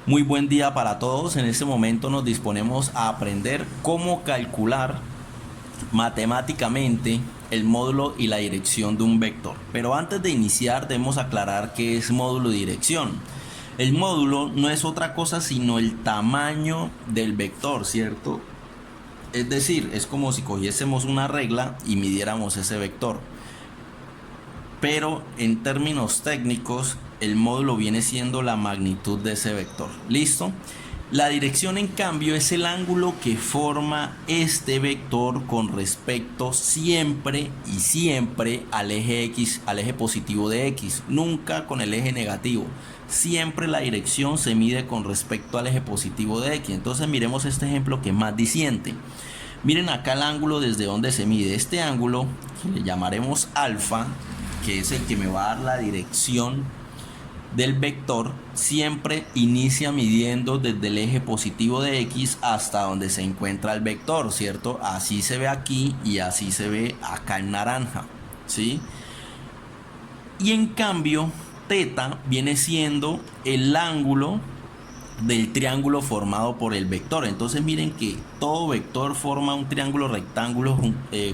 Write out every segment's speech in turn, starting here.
Muy buen día para todos. En este momento nos disponemos a aprender cómo calcular matemáticamente el módulo y la dirección de un vector. Pero antes de iniciar debemos aclarar qué es módulo y dirección. El módulo no es otra cosa sino el tamaño del vector, ¿cierto? Es decir, es como si cogiésemos una regla y midiéramos ese vector. Pero en términos técnicos, el módulo viene siendo la magnitud de ese vector. ¿Listo? La dirección, en cambio, es el ángulo que forma este vector con respecto siempre y siempre al eje X, al eje positivo de X, nunca con el eje negativo. Siempre la dirección se mide con respecto al eje positivo de X. Entonces miremos este ejemplo que es más diciente. Miren acá el ángulo desde donde se mide. Este ángulo, que le llamaremos alfa, que es el que me va a dar la dirección del vector, siempre inicia midiendo desde el eje positivo de X hasta donde se encuentra el vector, ¿cierto? Así se ve aquí y así se ve acá en naranja, ¿sí? Y en cambio, teta viene siendo el ángulo del triángulo formado por el vector. Entonces miren que todo vector forma un triángulo rectángulo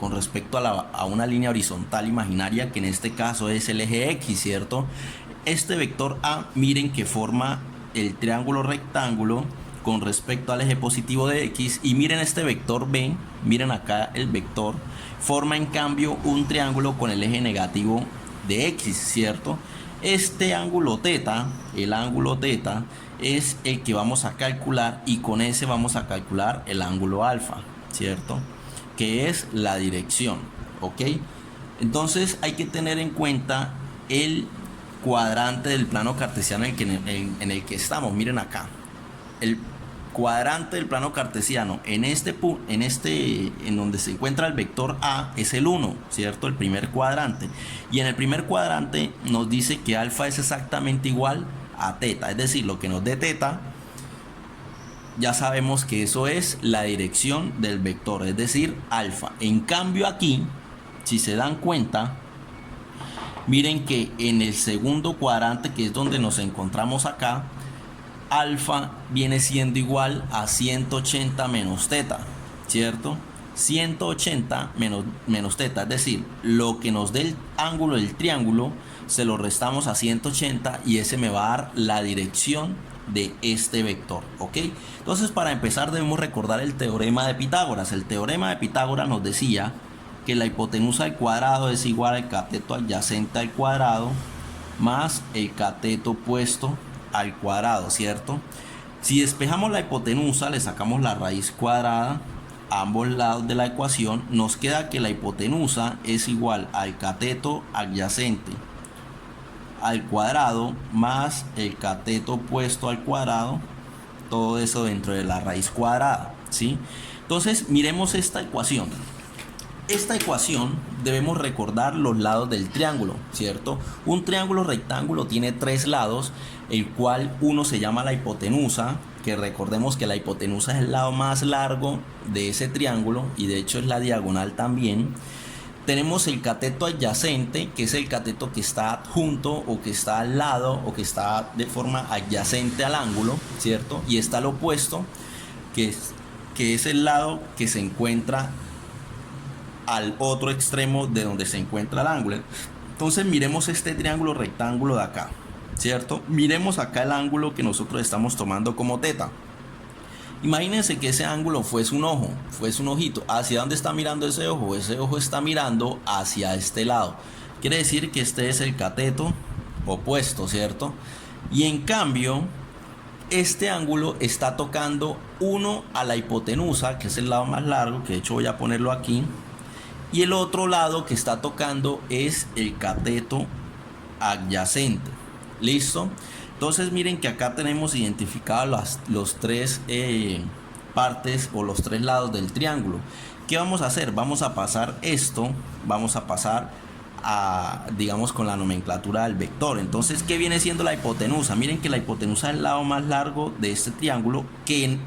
con respecto a una línea horizontal imaginaria, que en este caso es el eje X, ¿cierto? Este vector A, miren que forma el triángulo rectángulo con respecto al eje positivo de X, y miren este vector B, miren acá el vector, forma en cambio un triángulo con el eje negativo de X, ¿cierto? Este ángulo teta, el ángulo teta, es el que vamos a calcular, y con ese vamos a calcular el ángulo alfa, ¿cierto? Que es la dirección, ¿ok? Entonces hay que tener en cuenta el cuadrante del plano cartesiano en el que estamos. Miren acá, el cuadrante del plano cartesiano en donde se encuentra el vector A es el 1, ¿cierto? El primer cuadrante. Y en el primer cuadrante nos dice que alfa es exactamente igual a teta, es decir, lo que nos dé teta, ya sabemos que eso es la dirección del vector, es decir, alfa. En cambio aquí, si se dan cuenta, miren que en el segundo cuadrante, que es donde nos encontramos acá, alfa viene siendo igual a 180 menos teta, ¿cierto? 180 menos teta, es decir, lo que nos dé el ángulo del triángulo se lo restamos a 180 y ese me va a dar la dirección de este vector, ¿ok? Entonces, para empezar debemos recordar el teorema de Pitágoras. El teorema de Pitágoras nos decía que la hipotenusa al cuadrado es igual al cateto adyacente al cuadrado más el cateto opuesto al cuadrado, ¿cierto? Si despejamos la hipotenusa, le sacamos la raíz cuadrada a ambos lados de la ecuación, nos queda que la hipotenusa es igual al cateto adyacente al cuadrado más el cateto opuesto al cuadrado, todo eso dentro de la raíz cuadrada, ¿sí? Entonces miremos esta ecuación. Esta ecuación debemos recordar los lados del triángulo, ¿cierto? Un triángulo rectángulo tiene tres lados, el cual uno se llama la hipotenusa, que recordemos que la hipotenusa es el lado más largo de ese triángulo y de hecho es la diagonal también. Tenemos el cateto adyacente, que es el cateto que está adjunto o que está al lado o que está de forma adyacente al ángulo, ¿cierto? Y está el opuesto, que es el lado que se encuentra al otro extremo de donde se encuentra el ángulo. Entonces miremos este triángulo rectángulo de acá, ¿cierto? Miremos acá el ángulo que nosotros estamos tomando como teta. Imagínense que ese ángulo fuese un ojo, fuese un ojito. ¿Hacia dónde está mirando ese ojo? Ese ojo está mirando hacia este lado. Quiere decir que este es el cateto opuesto, ¿cierto? Y en cambio, este ángulo está tocando uno a la hipotenusa, que es el lado más largo, que de hecho voy a ponerlo aquí. Y el otro lado que está tocando es el cateto adyacente. ¿Listo? Entonces miren que acá tenemos identificados los tres partes o los tres lados del triángulo. ¿Qué vamos a hacer? Vamos a pasar esto, vamos a pasar a, digamos, con la nomenclatura del vector. Entonces, ¿qué viene siendo la hipotenusa? Miren que la hipotenusa es el lado más largo de este triángulo, que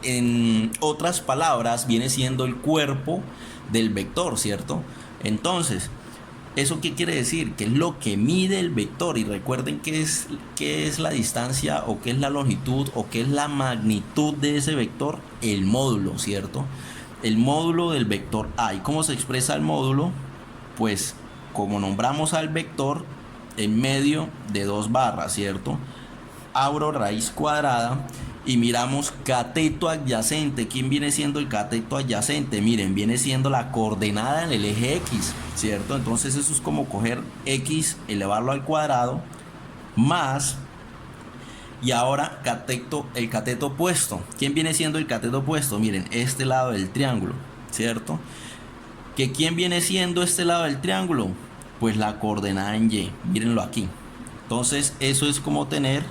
en otras palabras viene siendo el cuerpo del vector, ¿cierto? Entonces, ¿Eso qué quiere decir? Que es lo que mide el vector. Y recuerden qué es la distancia o qué es la longitud o qué es la magnitud de ese vector. El módulo, ¿cierto? El módulo del vector A. ¿Y cómo se expresa el módulo? Pues como nombramos al vector en medio de dos barras, ¿cierto? Abro raíz cuadrada y miramos cateto adyacente. ¿Quién viene siendo el cateto adyacente? Miren, viene siendo la coordenada en el eje X, ¿cierto? Entonces eso es como coger X, elevarlo al cuadrado, más, y ahora el cateto opuesto. ¿Quién viene siendo el cateto opuesto? Miren, este lado del triángulo, ¿cierto? ¿Que quién viene siendo este lado del triángulo? Pues la coordenada en Y, mírenlo aquí. Entonces eso es como tener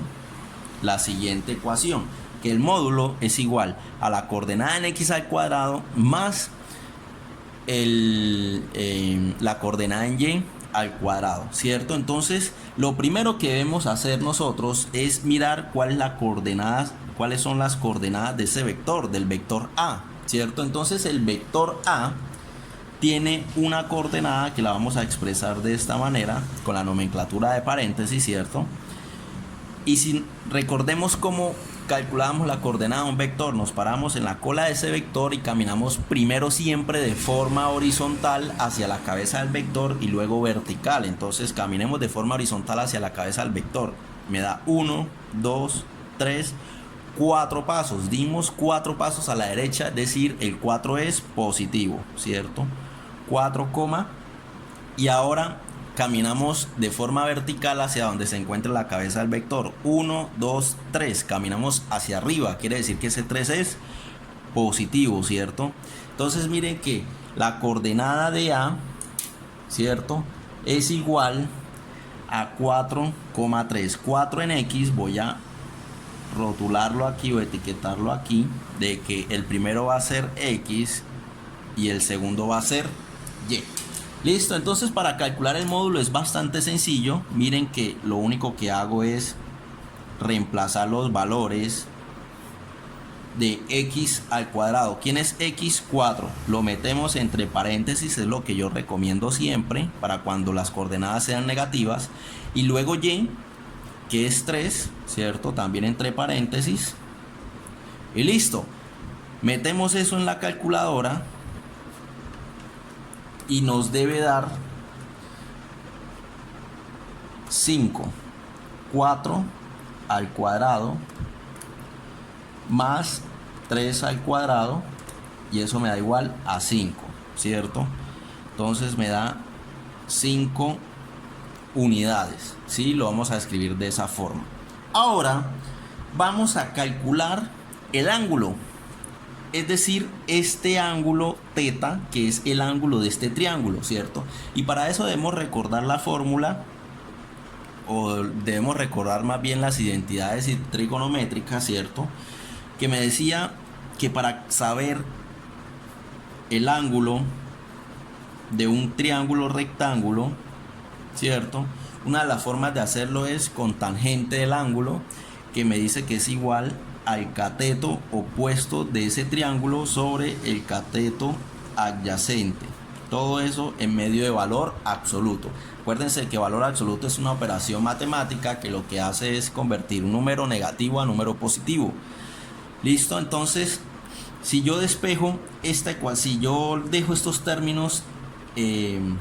la siguiente ecuación, que el módulo es igual a la coordenada en X al cuadrado más la coordenada en Y al cuadrado, ¿cierto? Entonces lo primero que debemos hacer nosotros es mirar cuáles son las coordenadas de ese vector, del vector A, ¿cierto? Entonces el vector A tiene una coordenada que la vamos a expresar de esta manera con la nomenclatura de paréntesis, ¿cierto? Y si recordemos cómo calculamos la coordenada de un vector, nos paramos en la cola de ese vector y caminamos primero siempre de forma horizontal hacia la cabeza del vector y luego vertical. Entonces caminemos de forma horizontal hacia la cabeza del vector. Me da 1, 2, 3, 4 pasos. Dimos 4 pasos a la derecha, es decir, el 4 es positivo, ¿cierto? 4, y ahora caminamos de forma vertical hacia donde se encuentra la cabeza del vector. 1, 2, 3. Caminamos hacia arriba. Quiere decir que ese 3 es positivo, ¿cierto? Entonces miren que la coordenada de A, ¿cierto?, es igual a 4,3. 4 en X, voy a rotularlo aquí o etiquetarlo aquí, de que el primero va a ser X y el segundo va a ser Y. Listo, entonces para calcular el módulo es bastante sencillo. Miren que lo único que hago es reemplazar los valores de X al cuadrado. ¿Quién es X? 4. Lo metemos entre paréntesis, es lo que yo recomiendo siempre para cuando las coordenadas sean negativas. Y luego Y, que es 3, ¿cierto? También entre paréntesis. Y listo. Metemos eso en la calculadora y nos debe dar 5, 4 al cuadrado más 3 al cuadrado, y eso me da igual a 5, ¿cierto? Entonces me da 5 unidades, ¿sí? Lo vamos a escribir de esa forma. Ahora vamos a calcular el ángulo, es decir, este ángulo teta, que es el ángulo de este triángulo, ¿cierto? Y para eso debemos recordar la fórmula, o debemos recordar más bien las identidades trigonométricas, ¿cierto? Que me decía que para saber el ángulo de un triángulo rectángulo, ¿cierto?, una de las formas de hacerlo es con tangente del ángulo, que me dice que es igual al cateto opuesto de ese triángulo sobre el cateto adyacente. Todo eso en medio de valor absoluto. Acuérdense que valor absoluto es una operación matemática que lo que hace es convertir un número negativo a número positivo. Listo, entonces si yo despejo si yo dejo estos términos en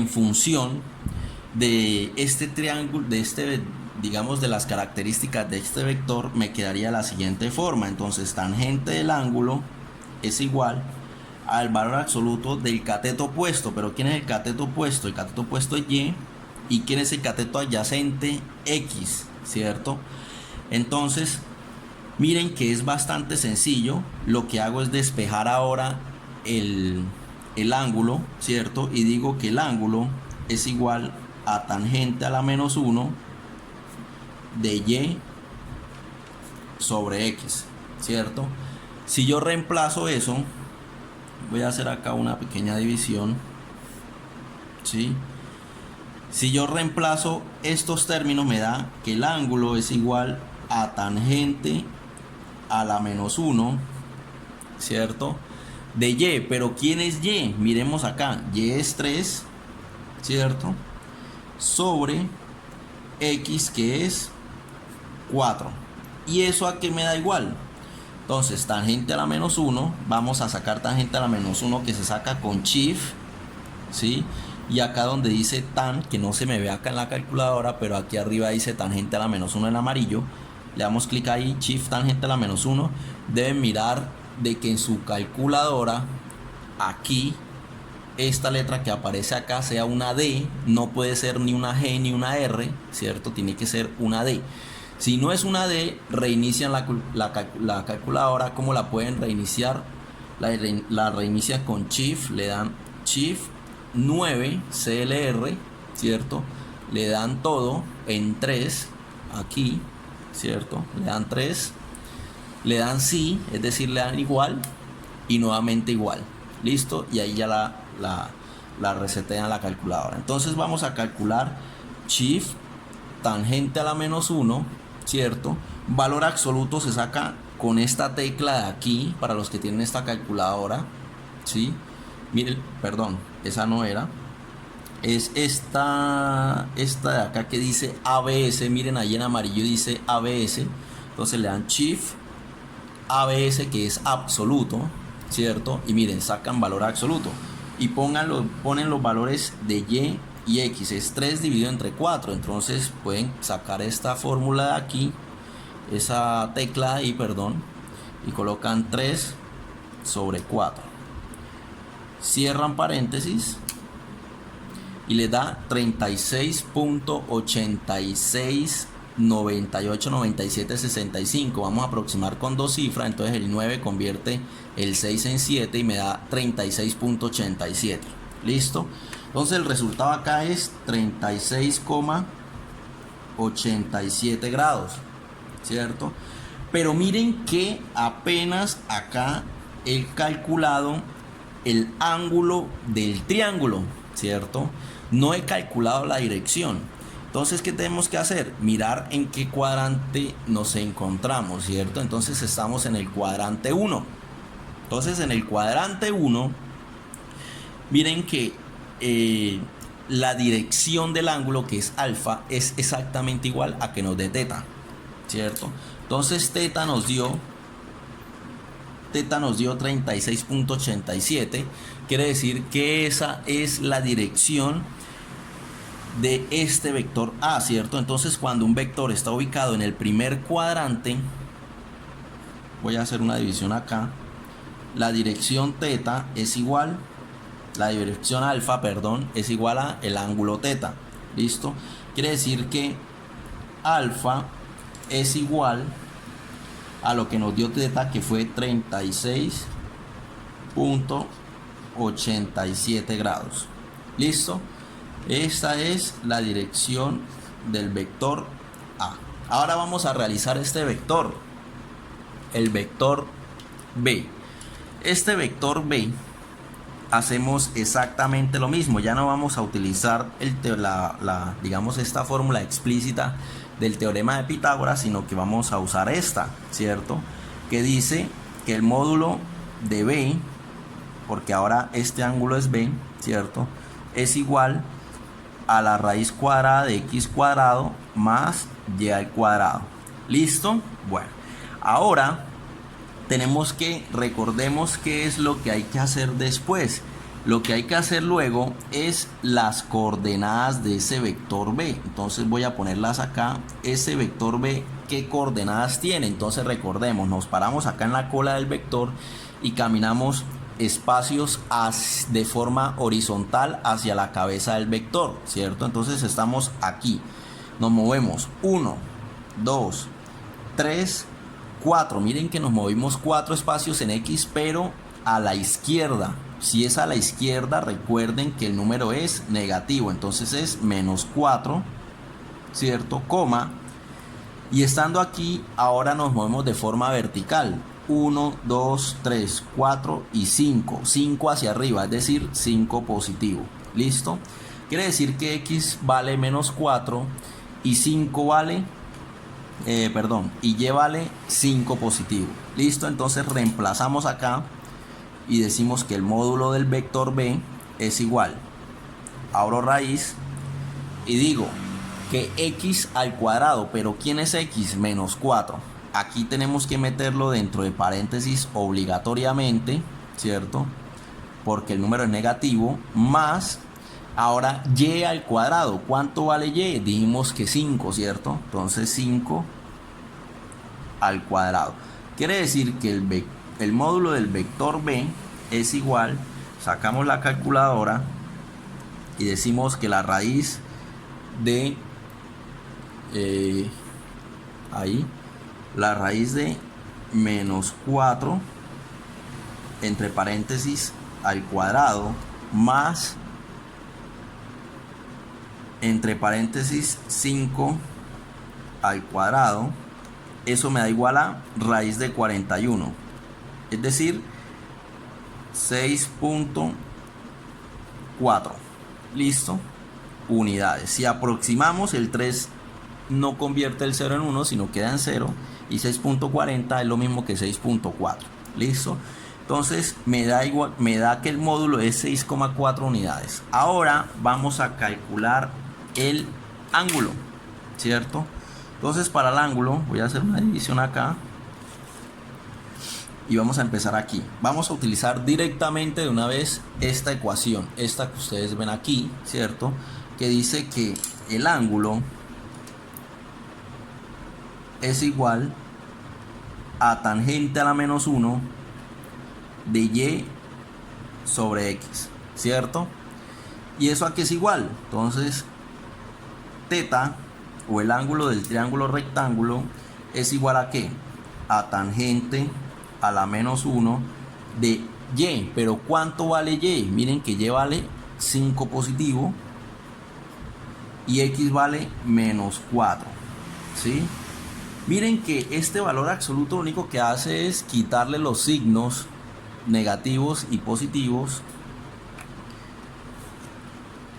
función de este triángulo, digamos, de las características de este vector, me quedaría de la siguiente forma. Entonces tangente del ángulo es igual al valor absoluto del cateto opuesto. Pero ¿quién es el cateto opuesto? El cateto opuesto es Y. ¿Y quién es el cateto adyacente? X, ¿cierto? Entonces miren que es bastante sencillo. Lo que hago es despejar ahora el ángulo, ¿cierto? Y digo que el ángulo es igual a tangente a la menos 1 de Y sobre X, ¿cierto? Si yo reemplazo eso, voy a hacer acá una pequeña división, ¿sí? Si yo reemplazo estos términos, me da que el ángulo es igual a tangente a la menos 1, ¿cierto?, de Y. Pero ¿quién es Y? Miremos acá, Y es 3, ¿cierto? Sobre x, que es 4. ¿Y eso a qué me da igual? Entonces, tangente a la menos 1, vamos a sacar tangente a la menos 1, que se saca con shift, ¿sí? Y acá donde dice tan, que no se me ve acá en la calculadora, pero aquí arriba dice tangente a la menos 1 en amarillo, le damos clic ahí, shift tangente a la menos 1. Deben mirar de que en su calculadora, aquí, esta letra que aparece acá sea una D, no puede ser ni una G ni una R, ¿cierto? Tiene que ser una D. Si no es una D, reinician la calculadora. ¿Cómo la pueden reiniciar? La reinician con Shift, le dan Shift 9 CLR, ¿cierto? Le dan todo en 3, aquí, ¿cierto? Le dan 3, le dan sí, es decir, le dan igual y nuevamente igual. Listo, y ahí ya la resetean la calculadora. Entonces vamos a calcular Shift tangente a la menos 1, ¿cierto? Valor absoluto se saca con esta tecla de aquí, para los que tienen esta calculadora, ¿sí? Miren, perdón, esa no era. Es esta de acá que dice ABS. Miren, ahí en amarillo dice ABS. Entonces le dan Shift ABS, que es absoluto, ¿cierto? Y miren, sacan valor absoluto. Y ponen los valores de Y y X. Es 3 dividido entre 4. Entonces pueden sacar esta fórmula de aquí, esa tecla de ahí, perdón, y colocan 3 sobre 4. Cierran paréntesis y le da 36.86989765. Vamos a aproximar con dos cifras. Entonces el 9 convierte el 6 en 7 y me da 36.87. Listo. Entonces el resultado acá es 36,87 grados, ¿cierto? Pero miren que apenas acá he calculado el ángulo del triángulo, ¿cierto? No he calculado la dirección. Entonces, ¿qué tenemos que hacer? Mirar en qué cuadrante nos encontramos, ¿cierto? Entonces estamos en el cuadrante 1. Entonces en el cuadrante 1, miren que la dirección del ángulo, que es alfa, es exactamente igual a que nos dé teta, ¿cierto? Entonces teta nos dio 36.87. Quiere decir que esa es la dirección de este vector A, ¿cierto? Entonces cuando un vector está ubicado en el primer cuadrante, voy a hacer una división acá, la dirección teta es igual, la dirección alfa, perdón, es igual a el ángulo teta. ¿Listo? Quiere decir que alfa es igual a lo que nos dio teta, que fue 36.87 grados. ¿Listo? Esta es la dirección del vector A. Ahora vamos a realizar este vector, el vector B. Este vector B, hacemos exactamente lo mismo. Ya no vamos a utilizar digamos, esta fórmula explícita del teorema de Pitágoras, sino que vamos a usar esta, ¿cierto? Que dice que el módulo de B, porque ahora este ángulo es B, ¿cierto?, es igual a la raíz cuadrada de x cuadrado más y al cuadrado. ¿Listo? Bueno, ahora recordemos qué es lo que hay que hacer después. Lo que hay que hacer luego es las coordenadas de ese vector B. Entonces voy a ponerlas acá. Ese vector B, ¿qué coordenadas tiene? Entonces recordemos, nos paramos acá en la cola del vector y caminamos espacios de forma horizontal hacia la cabeza del vector, ¿cierto? Entonces estamos aquí. Nos movemos 1, 2, 3, 4. Miren que nos movimos 4 espacios en X, pero a la izquierda. Si es a la izquierda, recuerden que el número es negativo, entonces es menos 4, ¿cierto? Coma. Y estando aquí, ahora nos movemos de forma vertical. 1, 2, 3, 4 y 5. 5 hacia arriba, es decir, 5 positivo. ¿Listo? Quiere decir que X vale menos 4 y 5 vale... y Y vale 5 positivo. Listo, entonces reemplazamos acá y decimos que el módulo del vector B es igual abro raíz y digo que x al cuadrado, pero ¿quién es x? Menos 4. Aquí tenemos que meterlo dentro de paréntesis obligatoriamente, ¿cierto? Porque el número es negativo, más ahora y al cuadrado. ¿Cuánto vale y? Dijimos que 5, ¿cierto? Entonces 5 al cuadrado. Quiere decir que el módulo del vector b es igual, sacamos la calculadora y decimos que la raíz de la raíz de menos 4 entre paréntesis al cuadrado más entre paréntesis 5 al cuadrado, eso me da igual a raíz de 41, es decir 6.4. listo, unidades. Si aproximamos, el 3 no convierte el 0 en 1, sino queda en 0, y 6.40 es lo mismo que 6.4. listo, entonces me da igual, me da que el módulo es 6,4 unidades. Ahora vamos a calcular el ángulo, ¿cierto? Entonces para el ángulo voy a hacer una división acá y vamos a empezar aquí. Vamos a utilizar directamente de una vez esta ecuación, esta que ustedes ven aquí, ¿cierto? Que dice que el ángulo es igual a tangente a la menos 1 de y sobre x, ¿cierto? ¿Y eso a qué es igual? Entonces teta, o el ángulo del triángulo rectángulo, es igual a ¿qué? A tangente a la menos 1 de y. Pero ¿cuánto vale y? Miren que y vale 5 positivo y x vale menos 4, ¿sí? Miren que este valor absoluto lo único que hace es quitarle los signos negativos y positivos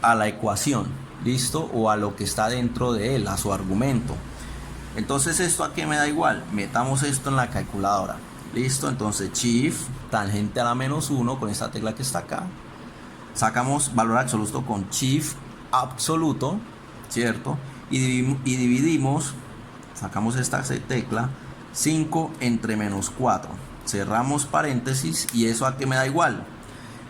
a la ecuación, ¿listo? O a lo que está dentro de él, a su argumento. Entonces, ¿esto a qué me da igual? Metamos esto en la calculadora, ¿listo? Entonces shift tangente a la menos 1 con esta tecla que está acá, sacamos valor absoluto con shift absoluto, ¿cierto? Y dividimos, sacamos esta tecla, 5 entre menos 4, cerramos paréntesis, y eso a qué me da igual.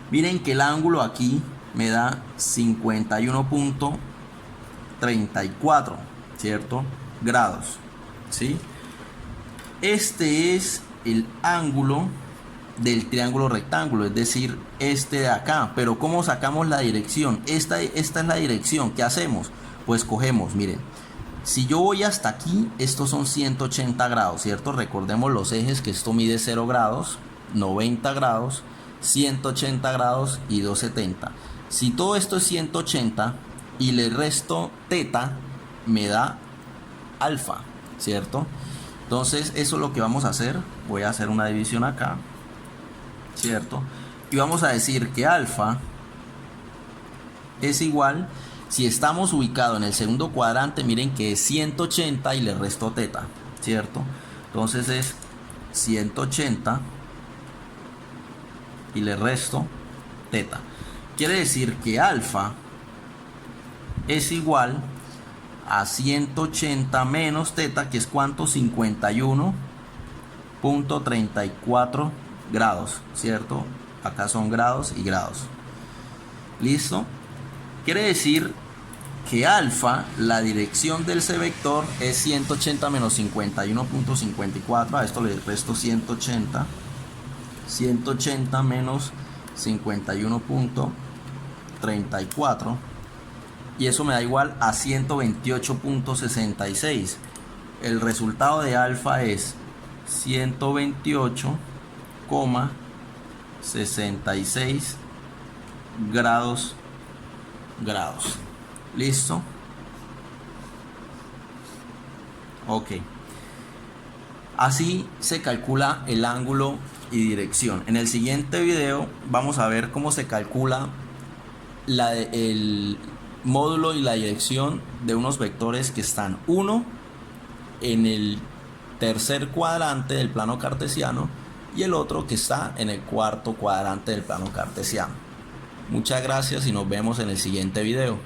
Miren que el ángulo aquí me da 51.34, ¿cierto? Grados, ¿sí? Este es el ángulo del triángulo rectángulo, es decir, este de acá. Pero ¿cómo sacamos la dirección? Esta es la dirección. ¿Qué hacemos? Pues cogemos, miren, si yo voy hasta aquí, estos son 180 grados, ¿cierto? Recordemos los ejes, que esto mide 0 grados, 90 grados, 180 grados y 270. Si todo esto es 180 y le resto teta, me da alfa, ¿cierto? Entonces eso es lo que vamos a hacer. Voy a hacer una división acá, ¿cierto? Y vamos a decir que alfa es igual, si estamos ubicados en el segundo cuadrante, miren que es 180 y le resto teta, ¿cierto? Entonces es 180 y le resto teta. Quiere decir que alfa es igual a 180 menos teta, que es ¿cuánto? 51.34 grados, ¿cierto? Acá son grados y grados. ¿Listo? Quiere decir que alfa, la dirección del C vector, es 180 menos 51.54. A esto le resto 180. 180 menos 51.34. Y eso me da igual a 128.66. El resultado de alfa es 128,66 grados. ¿Listo? Ok. Así se calcula el ángulo y dirección. En el siguiente video vamos a ver cómo se calcula el módulo y la dirección de unos vectores que están, uno en el tercer cuadrante del plano cartesiano y el otro que está en el cuarto cuadrante del plano cartesiano. Muchas gracias y nos vemos en el siguiente video.